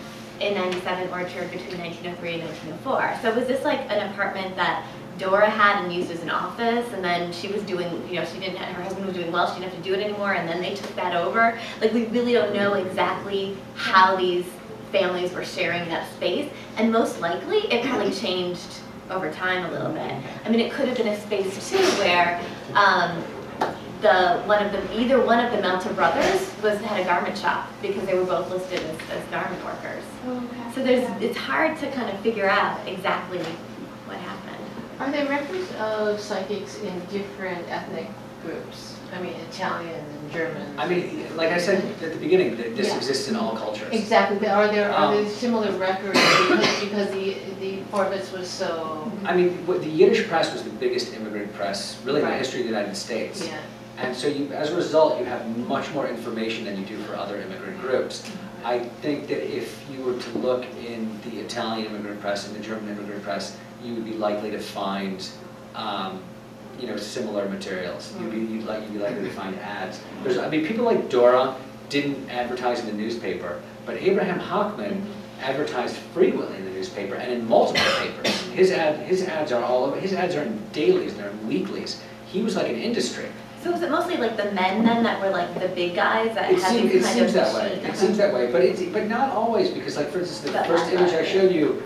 in 97 Orchard between 1903 and 1904. So was this like an apartment that Dora had and used as an office, and then she was doing, her husband was doing well, she didn't have to do it anymore, and then they took that over. Like, we really don't know exactly how these families were sharing that space, and most likely it probably changed over time a little bit. I mean, it could have been a space too where either one of the Meltzer brothers had a garment shop because they were both listed as garment workers. Okay. So it's hard to kind of figure out exactly what happened. Are there records of psychics in different ethnic groups? I mean, Italian and German. I mean, like I said at the beginning, that this Yeah. exists in all cultures. Exactly, but are there similar records because the Corvus was so... I mean, the Yiddish press was the biggest immigrant press, really in the Right. history of the United States. Yeah. And so as a result, you have much more information than you do for other immigrant groups. I think that if you were to look in the Italian immigrant press and the German immigrant press, you would be likely to find, similar materials. You'd be likely to find ads. People like Dora didn't advertise in the newspaper, but Abraham Hawkman advertised frequently in the newspaper and in multiple papers. His ads are all over. His ads are in dailies, they're in weeklies. He was like an industry. So was it mostly like the men then that were like the big guys that had these It kind seems of that way. machines? It seems that way, but not always, because like for instance, the But first that's image I right. showed you,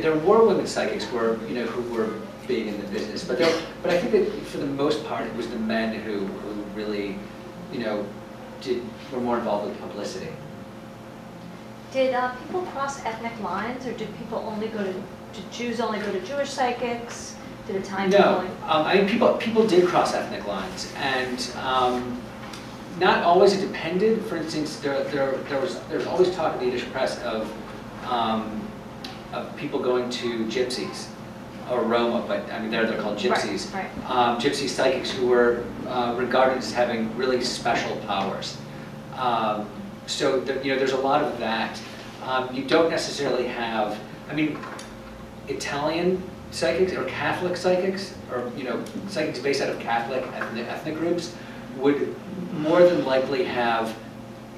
there were women psychics who were big in the business, but I think that for the most part it was the men who really, were more involved with publicity. Did people cross ethnic lines, or did people only did Jews only go to Jewish psychics? Did Italian No, people? people did cross ethnic lines, and not always. It depended. For instance, there was always talk in the Yiddish press of people going to gypsies or Roma, but I mean they're called gypsies. Right. Gypsy psychics who were regarded as having really special powers. So there's a lot of that. You don't necessarily have. I mean, Italian psychics or Catholic psychics, or psychics based out of Catholic ethnic groups, would more than likely have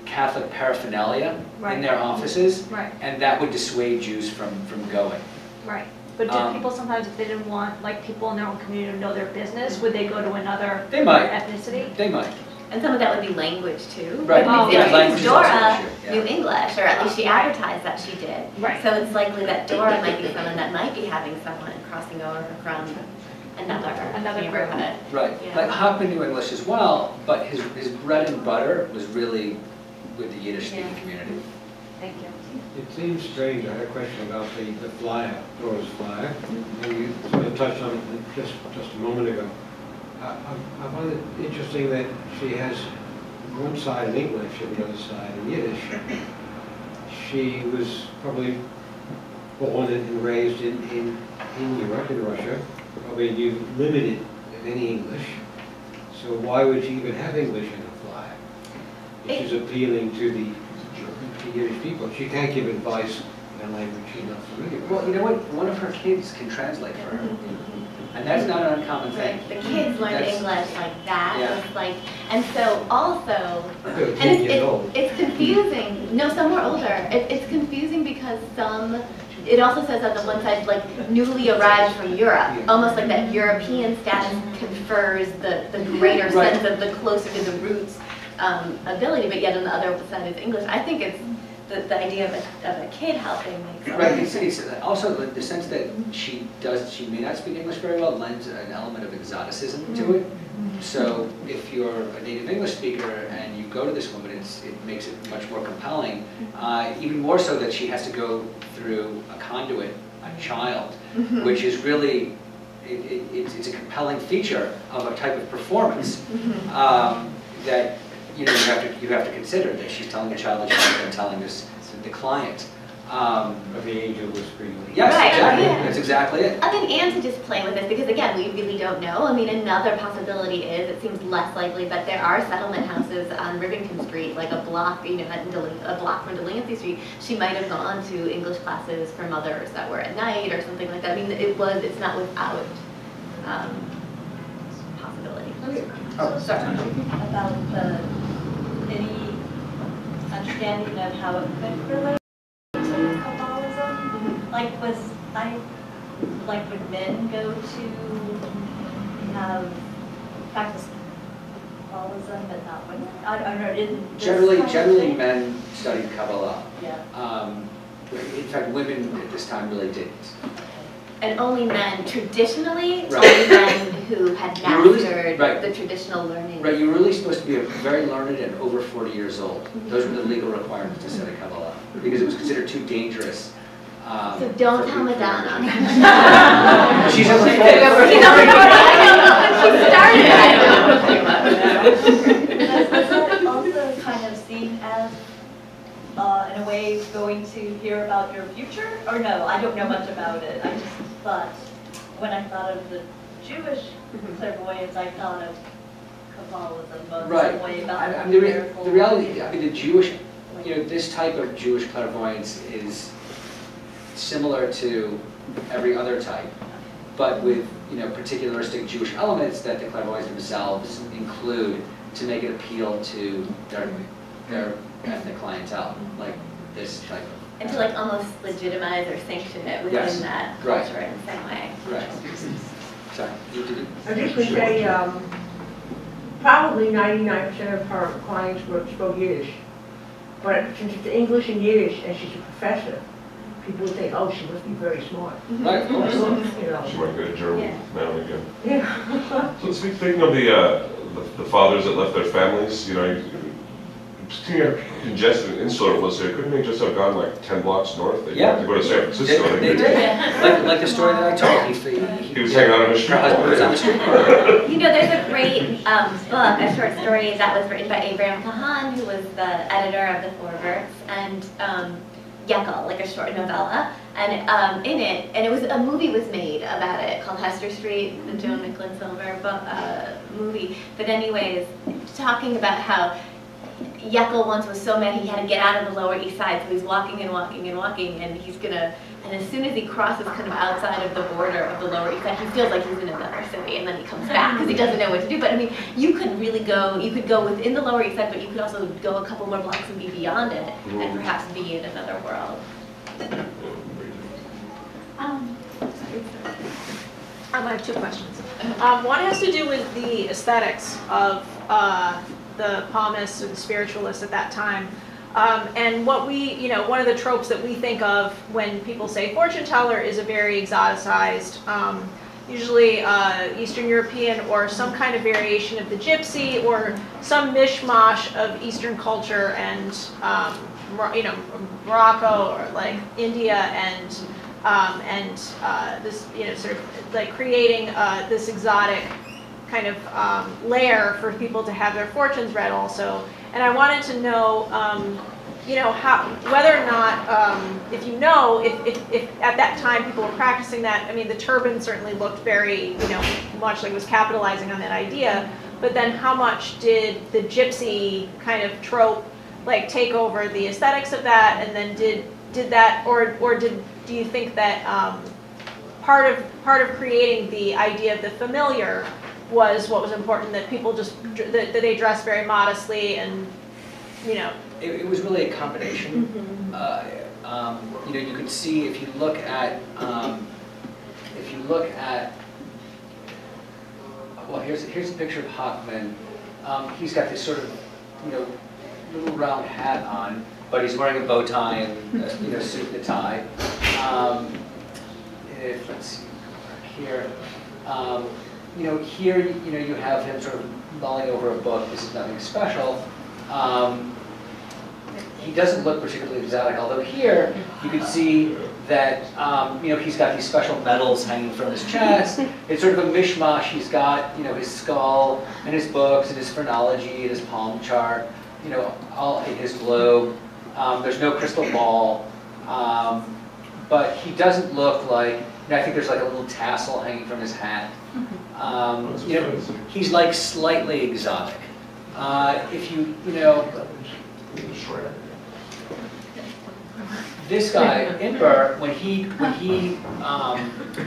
Catholic paraphernalia Right. in their offices, Right. and that would dissuade Jews from going. Right. But did people sometimes, if they didn't want people in their own community to know their business, would they go to another They might. ethnicity? They might. And some of that would be language too. Right. Oh, Because yeah, language is also an Dora issue, yeah. knew English, or at least she advertised that she did. Right. So it's likely that Dora might be someone that might be having someone crossing over from another neighborhood. Right. Yeah. Like Hawkman knew English as well, but his bread and butter was really with the Yiddish-speaking Yeah. community. Thank you. It seems strange. I had a question about the flyer, Dora's flyer. And you sort of touched on it just a moment ago. I find it interesting that she has one side in English and the other side in Yiddish. She was probably born and raised in Europe, in Russia. Probably knew limited, if any, English. So why would she even have English in her flyer? Which is appealing to the Yiddish people. She can't give advice in a language she's not familiar with. Well, you know what? One of her kids can translate for her. And that's not an uncommon thing. Right. The kids learned That's- English like that. Yeah. It's like, and so also, They're and 10 years old. it's confusing. No, some were older. It's confusing because it also says on the one side, like, newly arrived from Europe. Almost like that European status confers the greater Right. sense of the closer to the roots ability, but yet on the other side is English. I think it's the idea of a kid helping makes a lot Right, of sense. it's also the sense that she may not speak English very well lends an element of exoticism to it. So if you're a native English speaker and you go to this woman, it makes it much more compelling. Even more so that she has to go through a conduit, a child, which is really, it's a compelling feature of a type of performance that you have to consider, that she's telling the child that she's been telling the client. Of the angel whispering. Yes, Right, exactly. yeah. That's exactly it. I mean, and to just play with this, because again, we really don't know. I mean, another possibility is, it seems less likely, but there are settlement houses on Rivington Street, like a block, a block from Delancey Street. She might have gone to English classes for mothers that were at night or something like that. I mean, it's not without possibility. Oh, Sorry. About any understanding of how it could relate to Kabbalism? Like, like would men go to practice Kabbalism, but not women? I don't know. Generally men studied Kabbalah. Yeah. In fact, women at this time really didn't. And only men, traditionally, Right. only men who had You really- mastered right. the traditional learning. Right, you were really supposed to be very learned and over 40 years old. Those were the legal requirements to study Kabbalah, because it was considered too dangerous. So don't tell Madonna. She's over 40. She's over 40. I don't know when she started. I don't know. Was that also kind of seen as, in a way, going to hear about your future? Or no, I don't know much about it. I just thought, when I thought of the Jewish clairvoyance, I thought of Kabbalism, Right. some way about I mean, the reality, I mean, the Jewish, this type of Jewish clairvoyance is similar to every other type, but with, particularistic Jewish elements that the clairvoyants themselves include to make it appeal to their ethnic clientele, like this type of. And to like almost legitimize or sanction it within Yes. that Right. culture in some way. Right. Sorry, you did it? I just would say, probably 99% of her clients spoke Yiddish. But since it's English and Yiddish and she's a professor, people would think, oh, she must be very smart. Right, of course. She might go to German now and again. Yeah. So speaking of the fathers that left their families, congested and insular was there. Couldn't they just have gone like 10 blocks north? They Yeah. had to go to San Francisco. They did. Like the story that I told. He was hanging out on a street Her husband was on the street corner. There's a great book, a short story that was written by Abraham Kahan, who was the editor of the Floorboards, and Yekel, like a short novella. And in it, and a movie was made about it called Hester Street, the Joan Nicholson Silver movie. But anyways, talking about how Yekel once was so mad he had to get out of the Lower East Side, so he's walking and walking and walking, and and as soon as he crosses kind of outside of the border of the Lower East Side, he feels like he's in another city, and then he comes back because he doesn't know what to do. But I mean, you could go within the Lower East Side, but you could also go a couple more blocks and be beyond it, and perhaps be in another world. I have two questions. One has to do with the aesthetics of the palmists and spiritualists at that time. And what we, one of the tropes that we think of when people say fortune teller is a very exoticized, usually Eastern European or some kind of variation of the gypsy or some mishmash of Eastern culture and, Morocco or like India and this, sort of like creating this exotic kind of layer for people to have their fortunes read also. And I wanted to know, whether or not, if at that time people were practicing that. I mean, the turban certainly looked very, much like it was capitalizing on that idea. But then how much did the gypsy kind of trope like take over the aesthetics of that? And then did that, or do you think that part of creating the idea of the familiar was what was important, that people just, that they dress very modestly and, It was really a combination. You could see if you look at, well, here's a picture of Hawkman. He's got this sort of, little round hat on, but he's wearing a bow tie and a suit and a tie. Let's see, here. Here, you have him sort of mulling over a book. This is nothing special. He doesn't look particularly exotic, although here you can see that he's got these special medals hanging from his chest. It's sort of a mishmash. He's got his skull and his books and his phrenology and his palm chart. All in his globe. There's no crystal ball, but he doesn't look like. I think there's like a little tassel hanging from his hat. He's like slightly exotic. If this guy Imber, when he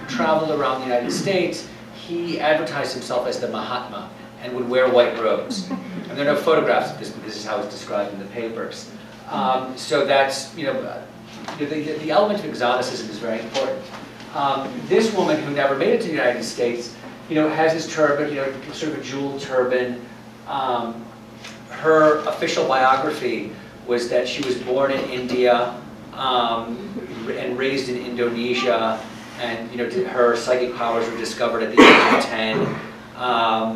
traveled around the United States, he advertised himself as the Mahatma and would wear white robes. And there are no photographs of this, but this is how it's described in the papers. So that's the element of exoticism is very important. This woman who never made it to the United States, has this turban, sort of a jeweled turban. Her official biography was that she was born in India and raised in Indonesia, and her psychic powers were discovered at the age of 10.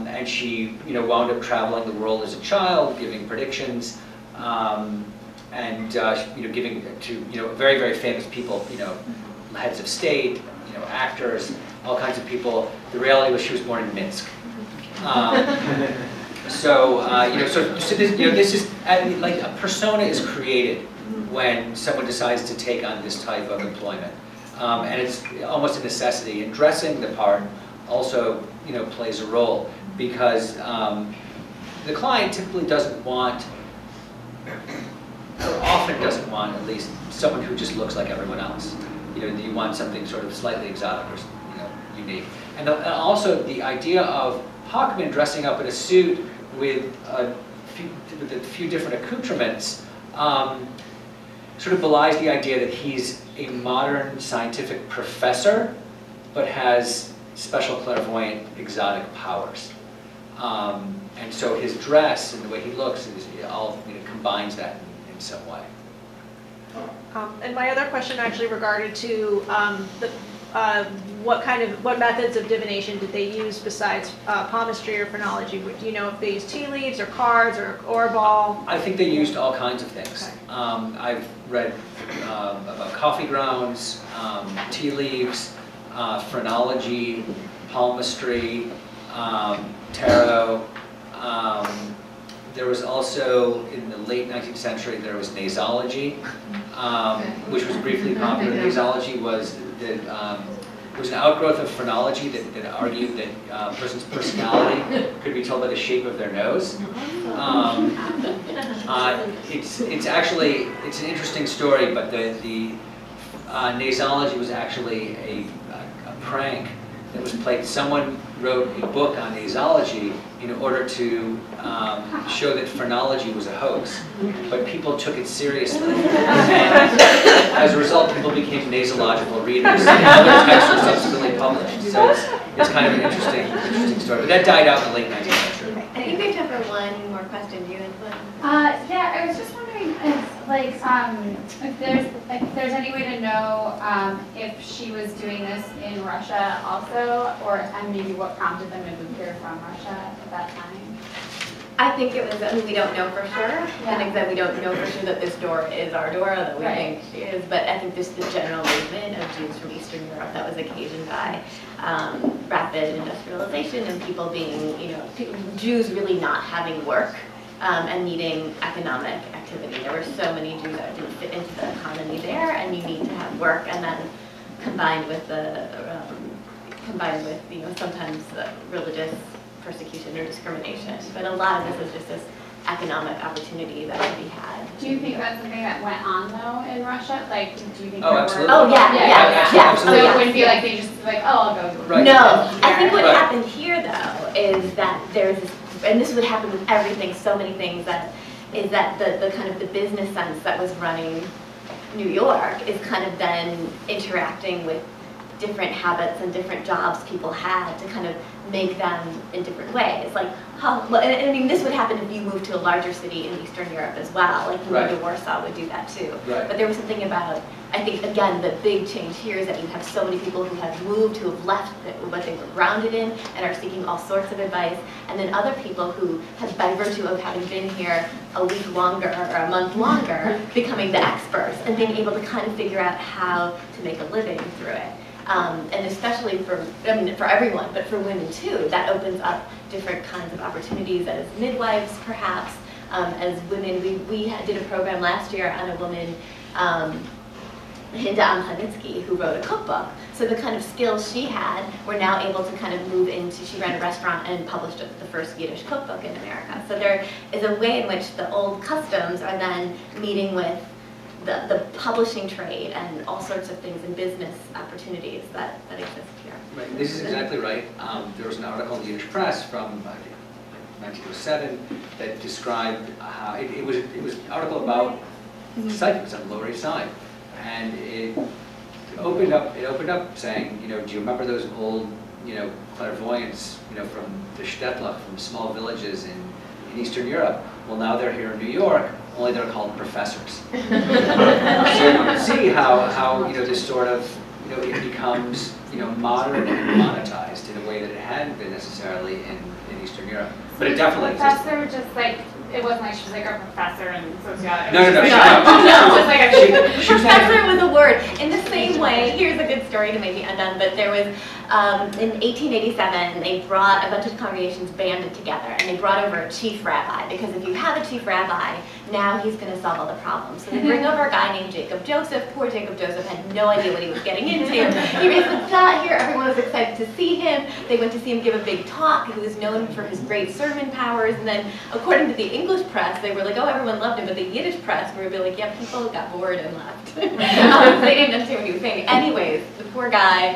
And she, wound up traveling the world as a child, giving predictions, and giving to very, very famous people, heads of state, actors, all kinds of people. The reality was she was born in Minsk. So this is like a persona is created when someone decides to take on this type of employment, and it's almost a necessity. And dressing the part also plays a role, because the client typically doesn't want, or often doesn't want at least, someone who just looks like everyone else. You want something sort of slightly exotic or unique. And also the idea of Hawkman dressing up in a suit with a few different accoutrements sort of belies the idea that he's a modern scientific professor, but has special clairvoyant exotic powers. And so his dress and the way he looks all combines that in some way. And my other question actually regarded to what methods of divination did they use besides palmistry or phrenology? Do you know if they used tea leaves or cards or a ball? I think they used all kinds of things. Okay. I've read about coffee grounds, tea leaves, phrenology, palmistry, tarot. There was also, in the late 19th century, there was nasology, which was briefly popular. Nasology was it was an outgrowth of phrenology that argued that a person's personality could be told by the shape of their nose. It's actually an interesting story, but the nasology was actually a prank that was played. Someone wrote a book on nasology in order to show that phrenology was a hoax, but people took it seriously, and as a result, people became nasological readers, and other texts were subsequently published. So it's kind of an interesting story. But that died out in the late 19th century. I think we have time for one more question. Do you have one? Yeah, I was just wondering if there's any way to know if she was doing this in Russia also, and maybe what prompted them to move here from Russia at that time. I think it was, we don't know for sure. Yeah. I think that we don't know for sure that this Dora is our Dora, that we think she is, but I think just the general movement of Jews from Eastern Europe that was occasioned by rapid industrialization and people being, Jews really not having work and needing economic activity. There were so many Jews that didn't fit into the economy there, and you need to have work, and then combined with sometimes religious persecution or discrimination. But a lot of this is just this economic opportunity that could be had. Do you think that's something that went on though in Russia? Do you think? Oh, absolutely. Oh yeah. So it wouldn't be like they just I'll go. Right. No, I think what happened here though is that there's this, and this would happen with everything, so many things, is that the kind of the business sense that was running New York is kind of then interacting with different habits and different jobs people had to kind of make them in different ways. This would happen if you moved to a larger city in Eastern Europe as well. Like you moved to Warsaw would do that too. Right. But there was something about, I think, again, the big change here is that you have so many people who have moved, who have left what they were grounded in and are seeking all sorts of advice, and then other people who have, by virtue of having been here a week longer or a month longer, becoming the experts and being able to kind of figure out how to make a living through it. And especially for everyone, but for women too, that opens up different kinds of opportunities as midwives, perhaps. As women, we did a program last year on a woman, Hinda Amhanitsky, who wrote a cookbook. So the kind of skills she had, we're now able to kind of move into, she ran a restaurant and published the first Yiddish cookbook in America. So there is a way in which the old customs are then meeting with the publishing trade and all sorts of things in business opportunities that exist here. Right. This is exactly right. There was an article in the Yiddish press from, I think, 1907 that described how it was an article about psychics on the Lower East Side, and opened up saying, you know, do you remember those old, you know, clairvoyants, you know, from the Städtler, from small villages in Eastern Europe? Well, now they're here in New York, only they're called professors. So you can see how you know, this sort of, you know, it becomes, you know, modern and monetized in a way that it hadn't been necessarily in Eastern Europe. But it definitely exists. Professor, just like, it wasn't like she was like a professor in sociology. No. Just like a Professor was a word. In the same way, here's a good story to maybe end on, but there was, in 1887, they brought a bunch of congregations banded together, and they brought over a chief rabbi, because if you have a chief rabbi, now he's going to solve all the problems. So they bring over a guy named Jacob Joseph. Poor Jacob Joseph had no idea what he was getting into. He basically got here, everyone was excited to see him. They went to see him give a big talk. He was known for his great sermon powers, and then according to the English press, they were like, oh, everyone loved him, but the Yiddish press were like, yeah, people got bored and left. They didn't understand what he was saying. Anyways, the poor guy,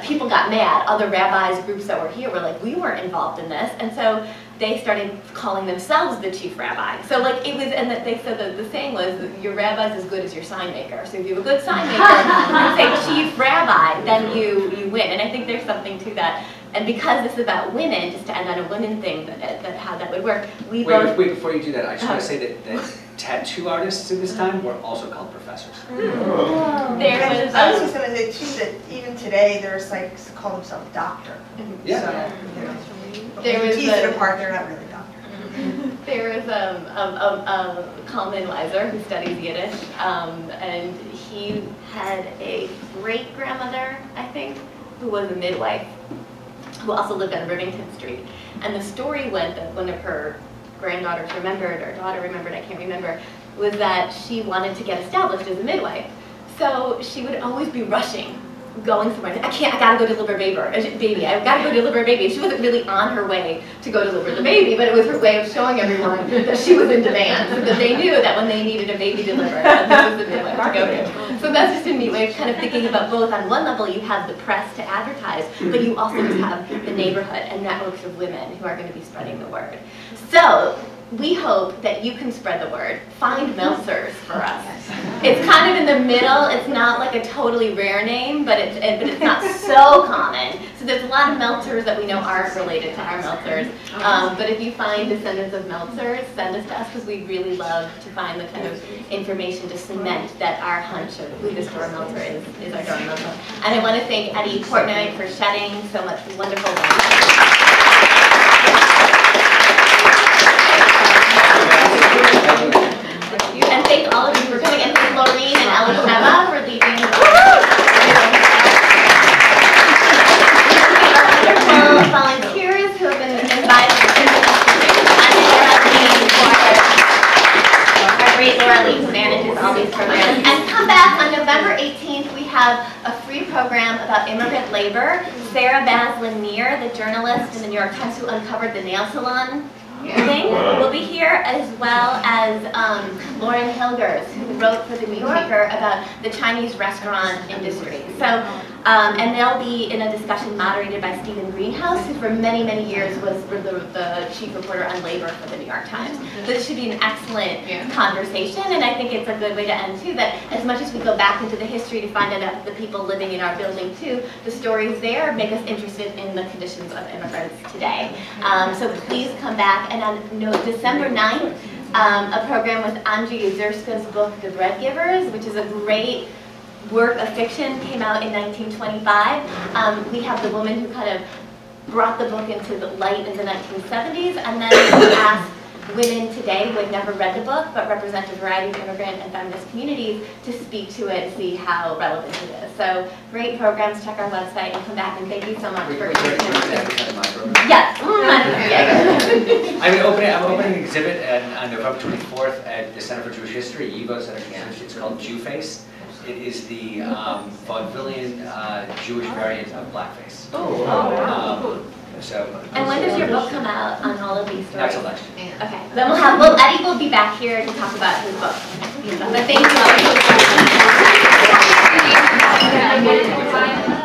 people got mad. Other rabbis, groups that were here were like, we weren't involved in this, and so they started calling themselves the chief rabbi. So like it was, and that they said that the saying was, your rabbi's as good as your sign maker. So if you have a good sign maker, and say chief rabbi, then you win. And I think there's something to that. And because this is about women, just to end on a women thing, that how that would work, we both... Wait, before you do that, I just want to say that tattoo artists in this time were also called professors. Oh. There was, I was just going to say too that even today there's psychics who call themselves doctor. Yeah. So, you know, there was tease it apart, they're not really doctor. There was a Kalman Weiser who studies Yiddish, and he had a great-grandmother, I think, who was a midwife, who also lived on Rivington Street. And the story went that one of her granddaughters remembered, or daughter remembered, I can't remember, was that she wanted to get established as a midwife. So she would always be rushing, going somewhere. I gotta go deliver baby. I've gotta go deliver a baby. She wasn't really on her way to go deliver the baby, but it was her way of showing everyone that she was in demand, so that they knew that when they needed a baby delivered, this was the midwife to go to. So that's just a neat way of kind of thinking about both. On one level, you have the press to advertise, but you also just have the neighborhood and networks of women who are going to be spreading the word. So we hope that you can spread the word. Find Meltzers for us. It's kind of in the middle. It's not like a totally rare name, but it's not so common. So there's a lot of Meltzers that we know aren't related to our Meltzers. But if you find descendants of Meltzers, send us to us, because we really love to find the kind of information to cement that our hunch of who this Dora Meltzer is our Dora Meltzer. And I want to thank Annie Portnoy for shedding so much wonderful light. And thank all of you for coming, and thank Laureen and Elisheva for leading. Our wonderful volunteers who have been invited to our great Laura Lee who manages all these programs. And come back on November 18th, we have a free program about immigrant labor. Sarah Baslin-Neer, the journalist in the New York Times who uncovered the nail salon thing, will be here, as well as Lauren Hilgers, who wrote for The New Yorker about the Chinese restaurant industry. So, and they'll be in a discussion moderated by Stephen Greenhouse, who for many, many years was the chief reporter on labor for The New York Times. So this should be an excellent conversation, and I think it's a good way to end too, that as much as we go back into the history to find out about the people living in our building too, the stories there make us interested in the conditions of immigrants today. So please come back. And on December 9th, a program with Andrzej Jezierska's book, The Bread Givers, which is a great work of fiction, came out in 1925. We have the woman who kind of brought the book into the light in the 1970s, and then asked women today who had never read the book but represent a variety of immigrant and feminist communities to speak to it and see how relevant it is. So great programs. Check our website and come back, and thank you so much for your attention. Yes. I'm opening an exhibit on November 24th at the Center for Jewish History, YIVO Center for Jewish History. It's called Jew Face. It is the vaudevillian Jewish variant of blackface. And when does your book come out on all of these stories? Next election. Okay. Then Eddie will be back here to talk about his book. But thank you all.